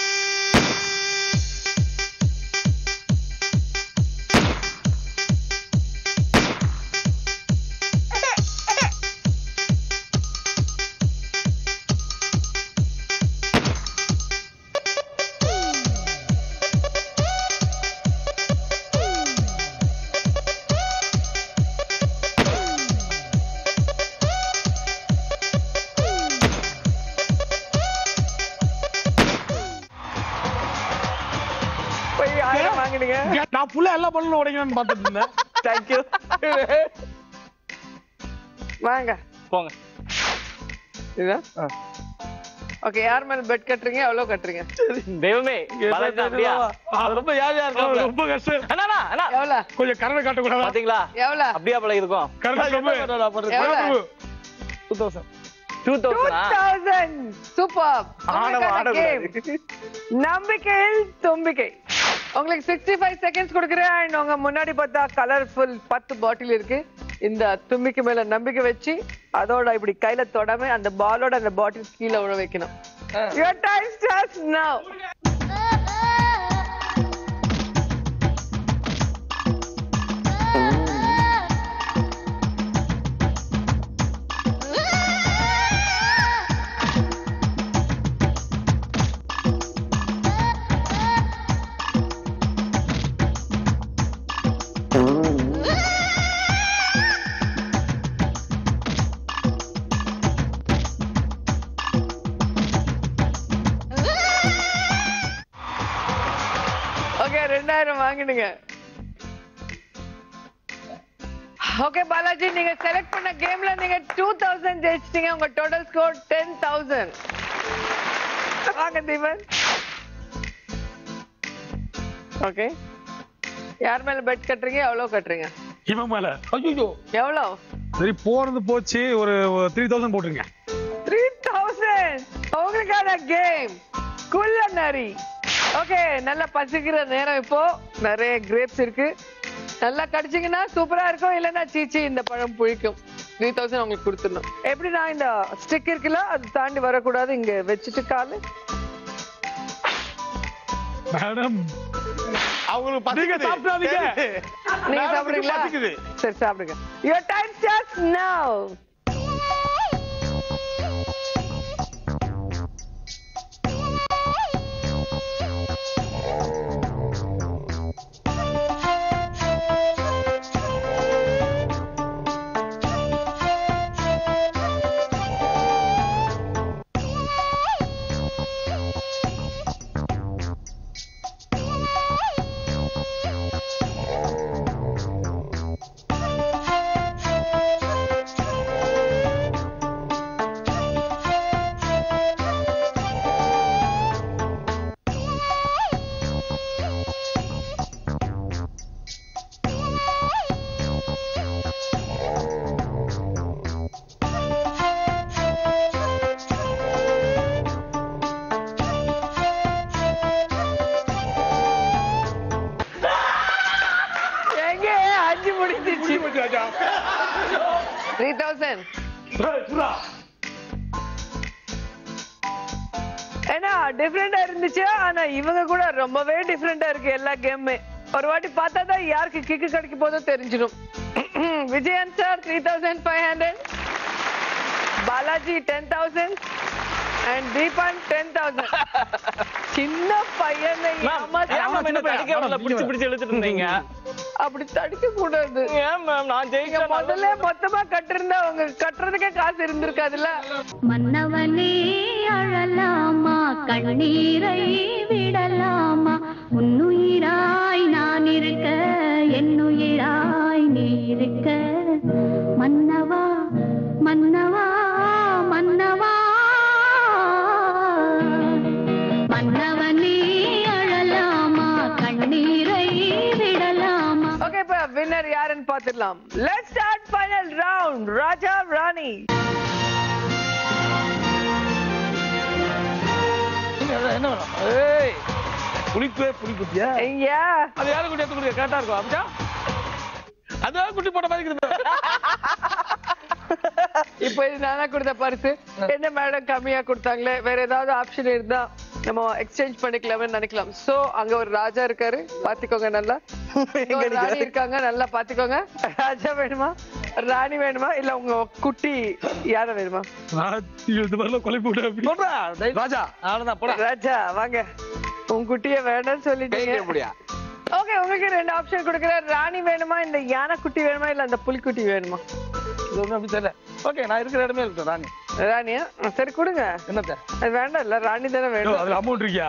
நான் புள்ள எல்லா பல்லும் உடைக்கணும்னு பார்த்துட்டு இருந்தேன். Thank you. வாங்க போங்க. இதா ஓகே யார் மேல பெட் கட்டுறீங்க? எவ்வளவு கட்டுறீங்க? தெய்வமே பாலாஜி அப்படியா? ரொம்ப யாரையா இருக்கு. ரொம்ப கஷ்டம். அண்ணா அண்ணா எவ்வளவு? கொஞ்சம் கரவை காட்ட கூடாதா? பாத்தீங்களா எவ்வளவு? அப்படியே பழகி இருக்கும். கரவை எவ்வளவு? 2000 சூப்பர். நம்பிக்கையில் தும்பிக்கை. உங்களுக்கு 65 செகண்ட்ஸ் கொடுக்குறேன் அண்ட் உங்க முன்னாடி பார்த்தா கலர்ஃபுல் 10 பாட்டில் இருக்கு. இந்த தும்பிக்கு மேல நம்பிக்கை வச்சு அதோட இப்படி கையில தொடாம அந்த பாலோட அந்த பாட்டில் கீழே விழ வைக்கணும். Your time starts now. Okay 2000 வாங்கிடுங்க. ஓகே பாலாஜி, நீங்க செலக்ட் பண்ண கேம்ல நீங்க 2000 ஜெயிச்சிட்டீங்க. உங்க டோட்டல் ஸ்கோர் 10000. வாங்க தீபன். ஓகே, யார் மேல பெட் கட்டுறீங்க? எவ்வளவு கட்டுறீங்க? இவன் மேல. ஐயோ எவ்வளவு? சரி போறது போச்சு, ஒரு 3000 போட்டுருங்க. 3000 உங்களுக்கான கேம் குள்ளநரி. ஓகே, நல்லா பசிக்கிற நேரம், இப்போ நிறைய கிரேப்ஸ் இருக்கு. நல்லா கடிச்சீங்கன்னா சூப்பரா இருக்கும், இல்லைன்னா சீச்சி இந்த பழம் புளிக்கும். 3000 உங்களுக்கு கொடுத்துடணும். எப்படின்னா இந்த ஸ்டிக் இருக்குல்ல, அது தாண்டி வரக்கூடாது. இங்க வச்சுட்டு காலு. மேடம் அவங்களுக்கு நீங்க சாப்பிடாதீங்க. நீங்க சாப்பிடுறீங்களா? சரி சாப்பிடுங்க. Your time starts now. எங்க 5 முடிஞ்சிச்சு. 3000 ஏன்னா டிஃபரெண்டா இருந்துச்சு. ஆனா இவங்க கூட ரொம்பவே டிஃபரெண்டா இருக்கு எல்லா கேமுமே. ஒரு வாட்டி பார்த்தா தான் யாருக்கு கிக்கு கிடைக்க போதோ தெரிஞ்சிடும். Vijayan sir 3500, Balaji 10000 and Deepan 10000. சின்ன பையனை பிடிச்சு இழுத்துட்டு இருந்தீங்க. அப்படி தடிக்க கூடாது. நான் ஜெயிக்க முதல்ல மொத்தமா கட்டிருந்தா உங்க கட்டுறதுக்கே காசு இருந்திருக்காதுல்ல. மன்னவனே அழலாமா, கண்ணீரை விடலாமா, உன்னுயிராய் நான் இருக்க, என்னுயிராய் நீ இருக்க, மன்னவா மன்னவா மன்னவா, மன்னவனே அழலாமா, கண்ணீரை விடலாமா. ஓகே, இப்ப வின்னர் யாருன்னு பாத்துடலாம். Let's start final round. ராஜா ராணி. என்ன வேணும்? ஏய், புளிப்பே புளிக்குட்டியா? ஐயா, அது யாரு குட்டி எடுத்து குடிக்க கரெக்டா இருக்கும். அப்படியா அதான் குட்டி போட்ட மாதிரி இருக்குது. இப்போ இது நானா கொடுத்த பரிசு. என்ன மேடம் கம்மியா கொடுத்தாங்களே, வேற ஏதாவது ஆப்ஷன் இருந்தா நம்ம எக்ஸ்சேஞ்ச் பண்ணிக்கலாம்னு நினைக்கலாம். சோ அங்க ஒரு ராஜா இருக்காரு, பாத்துக்கோங்க. நல்லா ஒரு ராணி இருக்காங்க, நல்லா பாத்துக்கோங்க. ராஜா வேணுமா, ராணி வேணுமா, இல்ல உங்க குட்டி யார வேணுமா? ராஜா அவ்வளவுதான் போட. ராஜா வாங்க, உங்க குட்டிய வேண்டாம்னு சொல்லிட்டீங்க. ஓகே, உங்களுக்கு 2 ஆப்ஷன் கொடுக்குறேன். ராணி வேணுமா, இந்த யானை குட்டி வேணுமா, இல்ல அந்த புலிக்குட்டி வேணுமா? இது ஒண்ணும் அப்படி தெரியல. ஓகே, நான் இருக்கிற இடமே இருக்கட்டும். ராணி ராணியா? சரி கொடுங்க. என்னத்த? அது வேண்டாம் இல்ல, ராணி தானே வேணும். அதுல அமௌண்ட் இருக்கியா?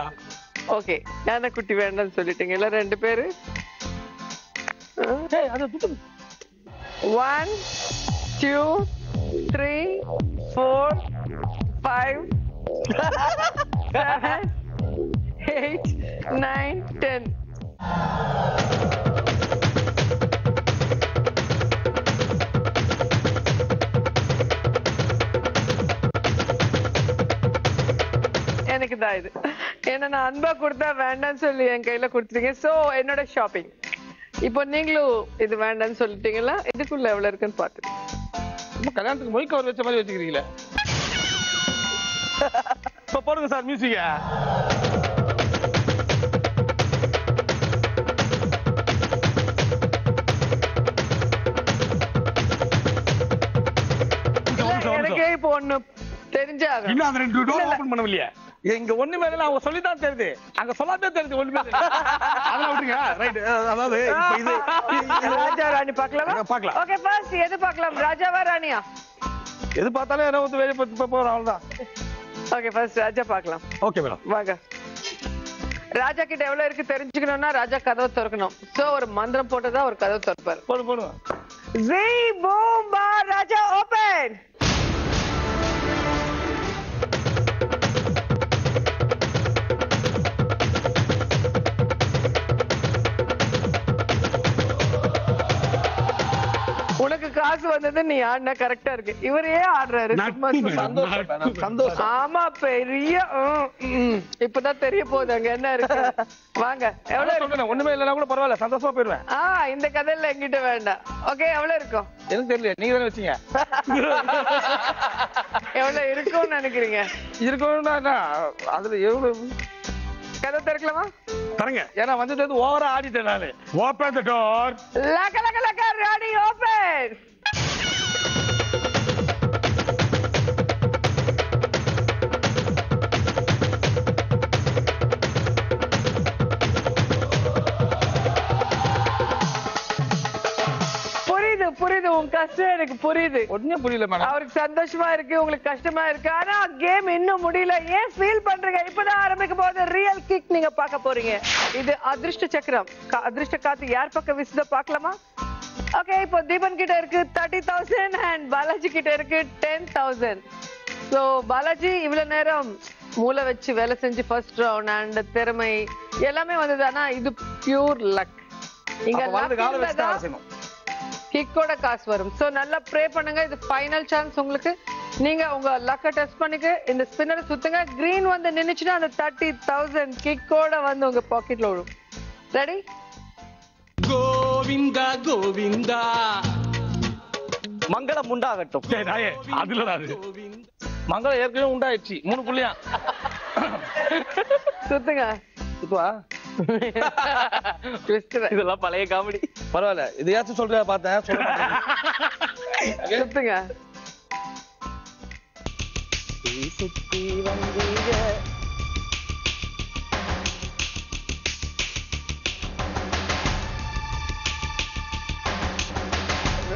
ஓகே, யானை குட்டி வேண்டாம்னு சொல்லிட்டீங்க இல்ல 2 பேரு. 1 2 3 4 5 7 8 9 10. எனக்கு தான் இது. ஏன்னா நான் அன்பா கொடுத்தா வேண்டாம்னு சொல்லி என் கையில கொடுத்துட்டீங்க. சோ என்னோட ஷாப்பிங். இப்போ நீங்களும் இது வேண்டாம்னு சொல்லிட்டீங்களா? இதுக்குள்ள எவ்வளவு இருக்குன்னு பாத்து. கல்யாணத்துக்கு மொய் கவர் வச்ச மாதிரி வச்சுக்கிறீங்களே. இப்ப போடுங்க சார் மியூசிக்க. எனக்கே இப்போ ஒண்ணு தெரிஞ்சாங்க. இன்னும் அந்த 2 டோர் ஓபன் பண்ணவில்லையா? இங்க ஒண்ணுமே இல்ல, அவங்க சொல்லிதான் தெரியுது. அங்க சொல்லாதே தெரியுது ஒண்ணுமே இல்ல. அதெல்லாம் விட்டுங்க. ரைட். அதாவது இப்போ இது ராஜா ராணி பார்க்கலாமா? பார்க்கலாம். ஓகே ஃபர்ஸ்ட் எது பார்க்கலாம்? ராஜாவா ராணியா? எது பார்த்தாலும் என்ன வந்து வெளிய போறோம் அவ்வளவுதான். ஓகே ஃபர்ஸ்ட் ராஜா பார்க்கலாம். Okay madam. வாங்க. ராஜா கிட்ட எவ்வளவு இருக்கு தெரிஞ்சுக்கணும்னா ராஜா கதவை திறக்கணும். சோ ஒரு மந்திரம் போட்டுதான் ஒரு கதவை திறப்பாரு. போடு. ஜீ பூம் பா ராஜா ஓபன். உனக்கு காசு வந்தது நீ ஆடினா கரெக்டா இருக்கு. இவரே ஆடுறாரு. சந்தோஷம். ஆமா பெரிய இப்பதான் தெரிய போகுது அங்க என்ன இருக்கு. வாங்க. எவ்வளவு இருக்கு? ஒண்ணுமே இல்லைன்னா கூட பரவாயில்ல, சந்தோஷமா போயிருவேன். இந்த கதையில எங்கிட்ட வேண்டாம். ஓகே எவ்வளவு இருக்கும்? எனக்கு தெரியல, நீங்க தானே வச்சீங்க. எவ்வளவு இருக்கும்னு நினைக்கிறீங்க? இருக்கும்னா அதுல எவ்வளவு கதை திறக்கலாமா? தரங்க. ஏன்னா வந்து ஓவரா ஆடிட்டேன் நானு. Open the door. லக லக லக ராணி ஓபன். புரியுது உங்க கஷ்டம் எனக்கு புரியுது. ஒண்ணுமே புரியல மேடம். அவருக்கு சந்தோஷமா இருக்கு, உங்களுக்கு கஷ்டமா இருக்கு. ஆனா கேம் இன்னும் முடியல. ஏன் ஃபீல் பண்றீங்க? இப்பதான் ஆரம்பிக்க போகுது. ரியல் கிக் நீங்க பார்க்க போறீங்க. இது அதிர்ஷ்ட சக்கரம். அதிர்ஷ்ட காத்து யார் பக்கம் விசுத பார்க்கலாமா? ஓகே இப்போ தீபன் கிட்ட இருக்கு 30,000 அண்ட் பாலாஜி கிட்ட இருக்கு 10,000. சோ பாலாஜி இவ்வளவு நேரம் மூளை வச்சு வேலை செஞ்சு ஃபர்ஸ்ட் ரவுண்ட் அண்ட் திறமை எல்லாமே வந்தது. ஆனா இது பியூர் லக். இங்க கிக்கோட காசு வரும். சோ நல்லா ப்ரே பண்ணுங்க. இது ஃபைனல் சான்ஸ் உங்களுக்கு. நீங்க உங்க லக்க டெஸ்ட் பண்ணிக்க இந்த ஸ்பின்னரை சுத்துங்க. கிரீன் வந்து நின்னுச்சுன்னா அந்த 30,000 கிக்கோட வந்து உங்க பாக்கெட்ல விழும். ரெடி? கோவிந்தா கோவிந்தா மங்களம் உண்டாகட்டும். அதுல அது மங்களம் ஏற்கனவே உண்டாயிடுச்சு 3 புள்ளியா. சுத்துங்க. சுத்துவா? இதெல்லாம் பழைய காமெடி. பரவாயில்ல, இதையாச்சும் சொல்ற பார்த்தேன். சுத்துங்க. சுத்தி வந்தீங்க.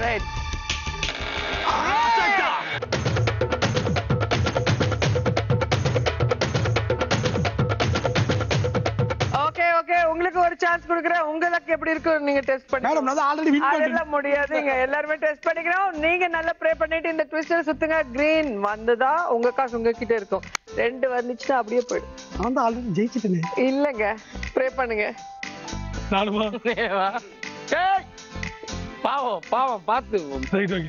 ரைட். உங்களுக்கு ஒரு சான்ஸ் கொடுக்குறேன். உங்களுக்கு எப்படி இருக்கு நீங்க டெஸ்ட் பண்ணி. மேடம் நான் ஆல்ரெடி வின் பண்ணிட்டேன். அதெல்லாம் முடியாது. நீங்க எல்லாரும் டெஸ்ட் பண்ணிக்கிறோம். நீங்க நல்லா ப்ரே பண்ணிட்டு இந்த ட்விஸ்டர் சுத்துங்க. கிரீன் வந்ததா உங்க காசு உங்ககிட்ட இருக்கும். 2 வந்துச்சுன்னா அப்படியே போயிடும். நான் தான் ஆல்ரெடி ஜெயிச்சிட்டேனே. இல்லங்க ப்ரே பண்ணுங்க. நானுமா? ஏய் பாவம் பாவம் பாத்து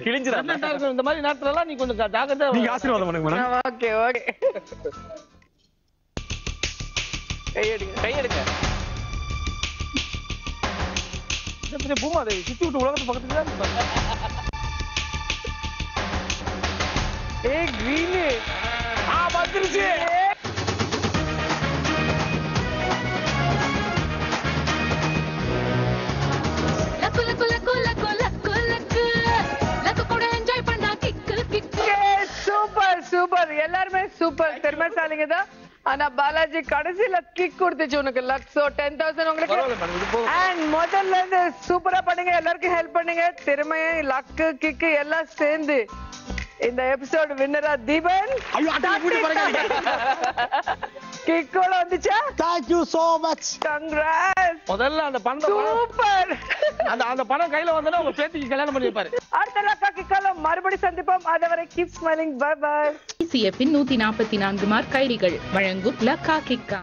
கிழிஞ்சிரா. இந்த மாதிரி நேரத்துல எல்லாம் நீ கொஞ்சம் ஜாக்கிரதையா. நீங்க ஆசீர்வாதம் பண்ணுங்க மேடம். Okay okay. கையெடுங்க. பூமாதேவி சுத்தி விட்டு உலகத்து பக்கத்துல. கிரீன் வந்துருச்சு. Super super. எல்லாருமே சூப்பர் திறமைசாலிங்க தான். ஆனா பாலாஜி கடைசியில கிக் கொடுத்துச்சு உனக்கு லக். சோ 10,000 உங்களுக்கு. அண்ட் முதல்ல இருந்து சூப்பரா பண்ணுங்க. எல்லாருக்கும் ஹெல்ப் பண்ணுங்க. திறமை லக்கு கிக்கு எல்லாம் சேர்ந்து இந்த எபிசோட் வின்னரா தீபன். கிக்கோட வந்துச்சா? Thank you so much. Congrats. முதல்ல அந்த பணம் சூப்பர். அந்த பணம் கையில வந்தா உங்க பேத்திக்கு கல்யாணம் பண்ணி வைப்பாரு. அடுத்த லக்கா கிக்கால மறுபடியும் சந்திப்போம். அதுவரை keep smiling. Bye bye. CF 144 மார்க் கைடிகள் வழங்கும் லக்கா கிக்கா.